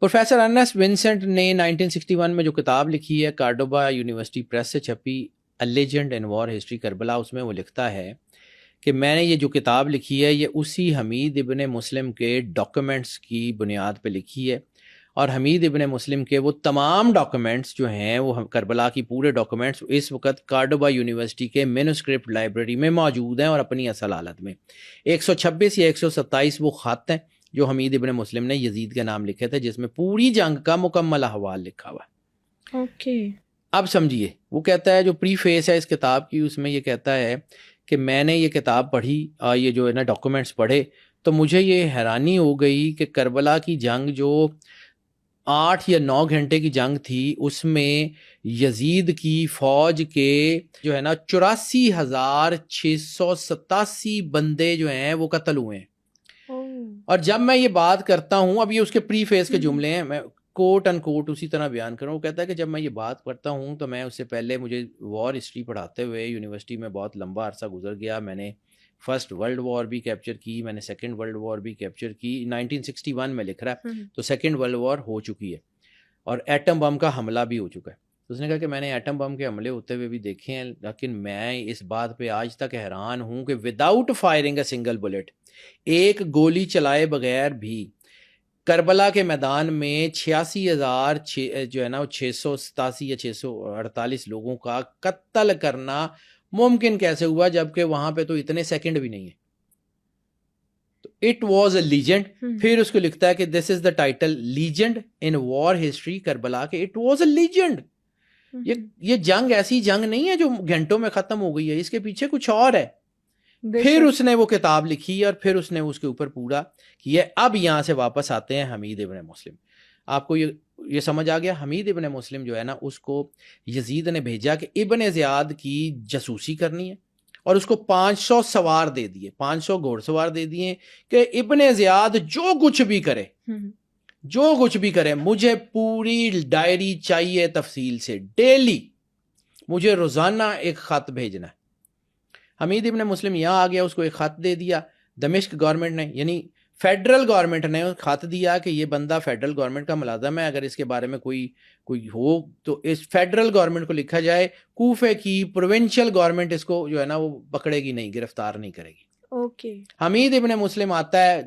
Professor Ernest Vincent نے 1961 میں جو کتاب لکھی ہے، کارڈوبا یونیورسٹی پریس سے چھپی، اے legend in war history Karbala, اس میں وہ لکھتا ہے کہ میں نے یہ جو کتاب لکھی ہے یہ اسی حمید ابن مسلم کے ڈاکومنٹس کی بنیاد پہ لکھی ہے، اور حمید ابن مسلم کے وہ تمام ڈاکومنٹس جو ہیں، وہ کربلا کی پورے ڈاکومنٹس اس وقت کارڈوبا یونیورسٹی کے مینوسکرپٹ لائبریری میں موجود ہیں اور اپنی اصل حالت میں 126 یا 127 وہ خط ہیں جو حمید ابن مسلم نے یزید کے نام لکھے تھے، جس میں پوری جنگ کا مکمل احوال لکھا ہوا ہے۔ اوکے، اب سمجھیے، وہ کہتا ہے جو پری فیس ہے اس کتاب کی، اس میں یہ کہتا ہے کہ میں نے یہ کتاب پڑھی، یہ جو ہے نا ڈاکومنٹس پڑھے، تو مجھے یہ حیرانی ہو گئی کہ کربلا کی جنگ جو 8 یا 9 گھنٹے کی جنگ تھی، اس میں یزید کی فوج کے جو ہے نا 84,687 بندے جو ہیں وہ قتل ہوئے ہیں۔ اور جب میں یہ بات کرتا ہوں، اب یہ اس کے پری فیس کے جملے ہیں، میں کوٹ ان کوٹ اسی طرح بیان کروں، وہ کہتا ہے کہ جب میں یہ بات کرتا ہوں تو میں اس سے پہلے مجھے وار ہسٹری پڑھاتے ہوئے یونیورسٹی میں بہت لمبا عرصہ گزر گیا، میں نے فرسٹ ورلڈ وار بھی کیپچر کی، میں نے سیکنڈ ورلڈ وار بھی کیپچر کی، 1961 میں لکھ رہا ہے تو سیکنڈ ورلڈ وار ہو چکی ہے اور ایٹم بم کا حملہ بھی ہو چکا ہے۔ اس نے کہا کہ میں نے ایٹم بم کے حملے ہوتے ہوئے بھی دیکھے ہیں، لیکن میں اس بات پہ آج تک حیران ہوں کہ without firing a single bullet, ایک گولی چلائے بغیر بھی کربلا کے میدان میں 86,000 جو ہے نا 687 یا 648 لوگوں کا قتل کرنا ممکن کیسے ہوا، جبکہ وہاں پہ تو اتنے سیکنڈ بھی نہیں ہیں۔ تو اٹ واز اے لیجنڈ، پھر اس کو لکھتا ہے کہ this is the title legend in war history Karbala, کہ اٹ واز اے لیجنڈ۔ یہ جنگ ایسی جنگ نہیں ہے جو گھنٹوں میں ختم ہو گئی ہے، اس کے پیچھے کچھ اور ہے۔ پھر اس نے وہ کتاب لکھی اور پھر اس نے اس کے اوپر پورا کیا۔ اب یہاں سے واپس آتے ہیں حمید ابن مسلم۔ آپ کو یہ سمجھ آ گیا، حمید ابن مسلم جو ہے نا، اس کو یزید نے بھیجا کہ ابن زیاد کی جاسوسی کرنی ہے، اور اس کو 500 سوار دے دیے، 500 گھوڑ سوار دے دیے کہ ابن زیاد جو کچھ بھی کرے مجھے پوری ڈائری چاہیے تفصیل سے، ڈیلی مجھے روزانہ ایک خط بھیجنا ہے۔ حمید ابن مسلم یہاں آ گیا، اس کو ایک خط دے دیا دمشق گورنمنٹ نے، یعنی فیڈرل گورنمنٹ نے خط دیا کہ یہ بندہ فیڈرل گورنمنٹ کا ملازم ہے، اگر اس کے بارے میں کوئی ہو تو اس فیڈرل گورنمنٹ کو لکھا جائے، کوفے کی پروونشل گورنمنٹ اس کو جو ہے نا وہ پکڑے گی نہیں، گرفتار نہیں کرے گی۔ اوکے، حمید ابن مسلم آتا ہے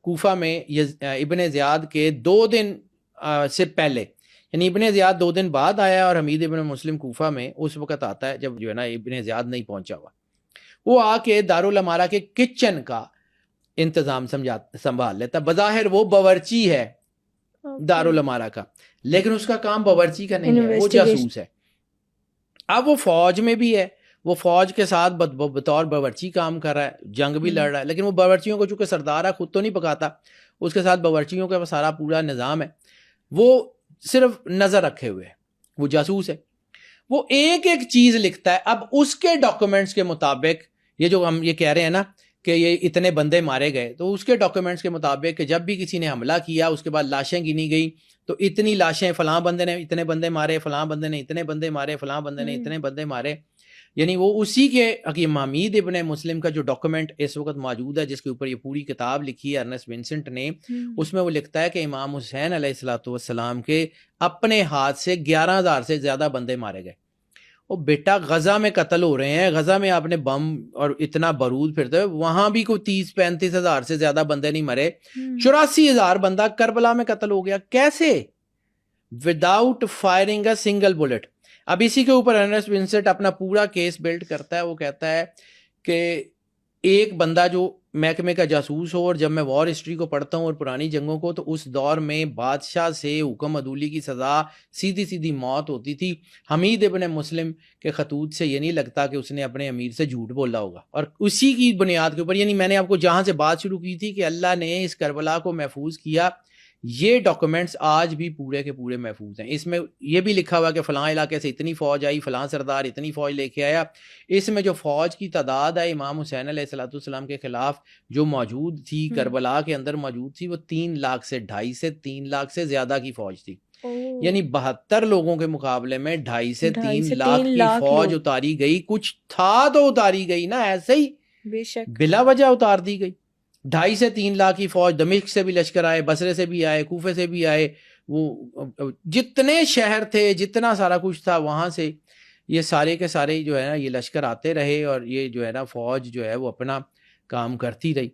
کوفہ میں ابن زیاد کے 2 دن سے پہلے، یعنی ابن زیاد 2 دن بعد آیا، اور حمید ابن مسلم کوفہ میں اس وقت آتا ہے جب جو ہے نا ابن زیاد نہیں پہنچا ہوا۔ وہ آ کے دارالامارہ کے کچن کا انتظام سنبھال لیتا، بظاہر وہ باورچی ہے دارالامارہ کا، لیکن اس کا کام باورچی کا نہیں ہے، وہ جاسوس ہے۔ اب وہ فوج میں بھی ہے، وہ فوج کے ساتھ بطور باورچی کام کر رہا ہے، جنگ بھی لڑ رہا ہے، لیکن وہ باورچیوں کو چونکہ سردار ہے خود تو نہیں پکاتا، اس کے ساتھ باورچیوں کا سارا پورا نظام ہے، وہ صرف نظر رکھے ہوئے ہے، وہ جاسوس ہے۔ وہ ایک ایک چیز لکھتا ہے۔ اب اس کے ڈاکومنٹس کے مطابق، یہ جو ہم یہ کہہ رہے ہیں نا کہ یہ اتنے بندے مارے گئے، تو اس کے ڈاکومنٹس کے مطابق کہ جب بھی کسی نے حملہ کیا اس کے بعد لاشیں گنی گئی، تو اتنی لاشیں، فلاں بندے نے اتنے بندے مارے، فلاں بندے نے اتنے بندے مارے، فلاں بندے نے اتنے بندے مارے، یعنی وہ اسی کے حکیم حمید ابن مسلم کا جو ڈاکومنٹ اس وقت موجود ہے، جس کے اوپر یہ پوری کتاب لکھی ہے ارنسٹ ونسنٹ نے، اس میں وہ لکھتا ہے کہ امام حسین علیہ الصلوۃ والسلام کے اپنے ہاتھ سے 11,000 سے زیادہ بندے مارے گئے۔ وہ بیٹا غزہ میں قتل ہو رہے ہیں، غزہ میں آپ نے بم اور اتنا بارود پھرتے ہوئے، وہاں بھی کوئی 30-35 ہزار سے زیادہ بندے نہیں مرے، 84,000 بندہ کربلا میں قتل ہو گیا، کیسے؟ Without firing a single bullet. اب اسی کے اوپر ارنسٹ ونسنٹ اپنا پورا کیس بلڈ کرتا ہے۔ وہ کہتا ہے کہ ایک بندہ جو محکمے کا جاسوس ہو، اور جب میں وار ہسٹری کو پڑھتا ہوں اور پرانی جنگوں کو، تو اس دور میں بادشاہ سے حکم عدولی کی سزا سیدھی موت ہوتی تھی۔ حمید ابن مسلم کے خطوط سے یہ نہیں لگتا کہ اس نے اپنے امیر سے جھوٹ بولا ہوگا، اور اسی کی بنیاد کے اوپر، یعنی میں نے آپ کو جہاں سے بات شروع کی تھی کہ اللہ نے اس کربلا کو محفوظ کیا، یہ ڈاکومنٹس آج بھی پورے کے پورے محفوظ ہیں۔ اس میں یہ بھی لکھا ہوا کہ فلاں علاقے سے اتنی فوج آئی، فلاں سردار اتنی فوج لے کے آیا۔ اس میں جو فوج کی تعداد ہے امام حسین علیہ الصلوۃ والسلام کے خلاف جو موجود تھی، کربلا کے اندر موجود تھی، وہ 3 لاکھ سے 2.5 سے 3 لاکھ سے زیادہ کی فوج تھی، یعنی 72 لوگوں کے مقابلے میں 2.5 سے 3 لاکھ کی فوج اتاری گئی۔ کچھ تھا تو اتاری گئی نا، ایسے ہی بے شک بلا وجہ اتار دی گئی۔ 2.5 سے 3 لاکھ کی فوج، دمشق سے بھی لشکر آئے، بصرے سے بھی آئے، کوفے سے بھی آئے، وہ جتنے شہر تھے، جتنا سارا کچھ تھا وہاں سے یہ سارے کے سارے جو ہے نا یہ لشکر آتے رہے، اور یہ جو ہے نا فوج جو ہے وہ اپنا کام کرتی رہی.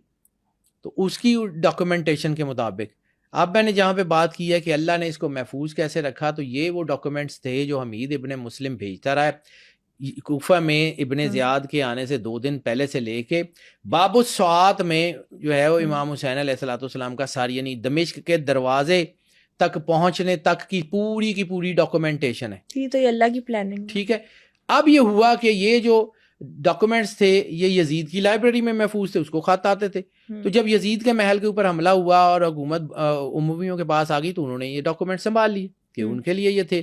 تو اس کی ڈاکومنٹیشن کے مطابق اب میں نے جہاں پہ بات کی ہے کہ اللہ نے اس کو محفوظ کیسے رکھا، تو یہ وہ ڈاکومنٹس تھے جو حمید ابن مسلم بھیجتا رہا ہے کوفہ میں ابن زیاد کے آنے سے 2 دن پہلے سے لے کے باب الساعات میں جو ہے وہ امام حسین علیہ الصلوۃ والسلام کا ساری یعنی دمشق کے دروازے تک پہنچنے تک کی پوری ڈاکومنٹیشن ہے. تو یہ اللہ کی پلاننگ. ٹھیک ہے. اب یہ ہوا کہ یہ جو ڈاکومنٹس تھے یہ یزید کی لائبریری میں محفوظ تھے، اس کو خط آتے تھے. تو جب یزید کے محل کے اوپر حملہ ہوا اور حکومت امویوں کے پاس آ گئی تو انہوں نے یہ ڈاکومنٹ سنبھال لیے کہ ان کے لیے یہ تھے.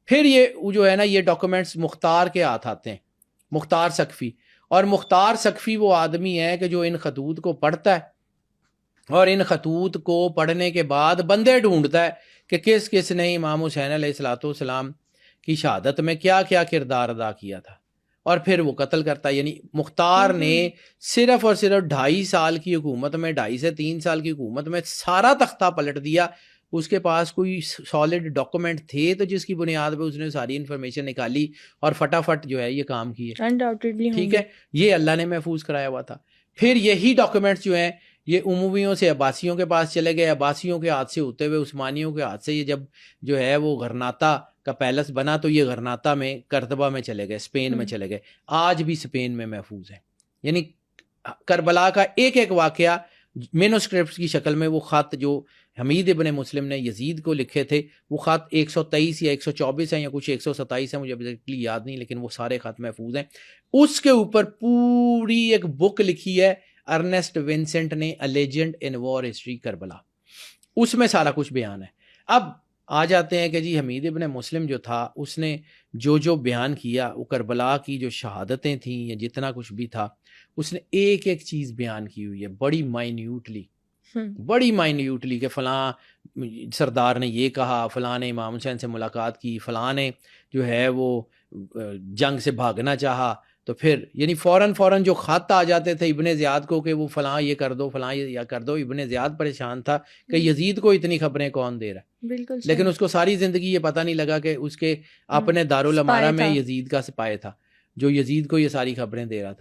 پھر یہ جو ہے نا یہ ڈاکومنٹس مختار کے ہاتھ آتے ہیں، مختار سقفی. اور مختار سقفی وہ آدمی ہے کہ جو ان خطوط کو پڑھتا ہے اور ان خطوط کو پڑھنے کے بعد بندے ڈھونڈتا ہے کہ کس کس نے امام حسین علیہ الصلوۃ والسلام کی شہادت میں کیا کیا کردار ادا کیا تھا، اور پھر وہ قتل کرتا ہے. یعنی مختار نے صرف اور صرف 2.5 سال کی حکومت میں، 2.5 سے 3 سال کی حکومت میں سارا تختہ پلٹ دیا. اس کے پاس کوئی سالڈ ڈاکومنٹ تھے تو جس کی بنیاد پہ اس نے ساری انفارمیشن نکالی اور فٹافٹ جو ہے یہ کام کیے. ٹھیک ہے. یہ اللہ نے محفوظ کرایا ہوا تھا. پھر یہی ڈاکومنٹس جو ہیں یہ امویوں سے عباسیوں کے پاس چلے گئے، عباسیوں کے ہاتھ سے ہوتے ہوئے عثمانیوں کے ہاتھ سے یہ جب جو ہے وہ غرناطہ کا پیلس بنا تو یہ غرناطہ میں کرتبہ میں چلے گئے، اسپین میں چلے گئے. آج بھی اسپین میں محفوظ ہے. یعنی کربلا کا ایک ایک واقعہ مینوسکرپٹس کی شکل میں، وہ خط جو حمید ابن مسلم نے یزید کو لکھے تھے وہ خط 123 یا 124 ہیں یا کچھ 127 ہیں، مجھے ایگزیکٹلی یاد نہیں، لیکن وہ سارے خط محفوظ ہیں. اس کے اوپر پوری ایک بک لکھی ہے ارنسٹ ونسنٹ نے، اے legend in war history Karbala. اس میں سارا کچھ بیان ہے. اب آ جاتے ہیں کہ جی حمید ابن مسلم جو تھا اس نے جو بیان کیا وہ کربلا کی جو شہادتیں تھیں یا جتنا کچھ بھی تھا اس نے ایک ایک چیز بیان کی ہوئی ہے بڑی مائنیوٹلی کہ فلاں سردار نے یہ کہا، فلاں نے امام حسین سے ملاقات کی، فلاں نے جو ہے وہ جنگ سے بھاگنا چاہا. تو پھر یعنی فوراً جو خط آ جاتے تھے ابن زیاد کو کہ وہ فلاں یہ کر دو، فلاں یہ کر دو، ابن زیاد پریشان تھا کہ یزید کو اتنی خبریں کون دے رہا ہے. بالکل. لیکن اس کو ساری زندگی یہ پتہ نہیں لگا کہ اس کے اپنے دارالامارہ میں یزید کا سپاہی تھا جو یزید کو یہ ساری خبریں دے رہا تھا.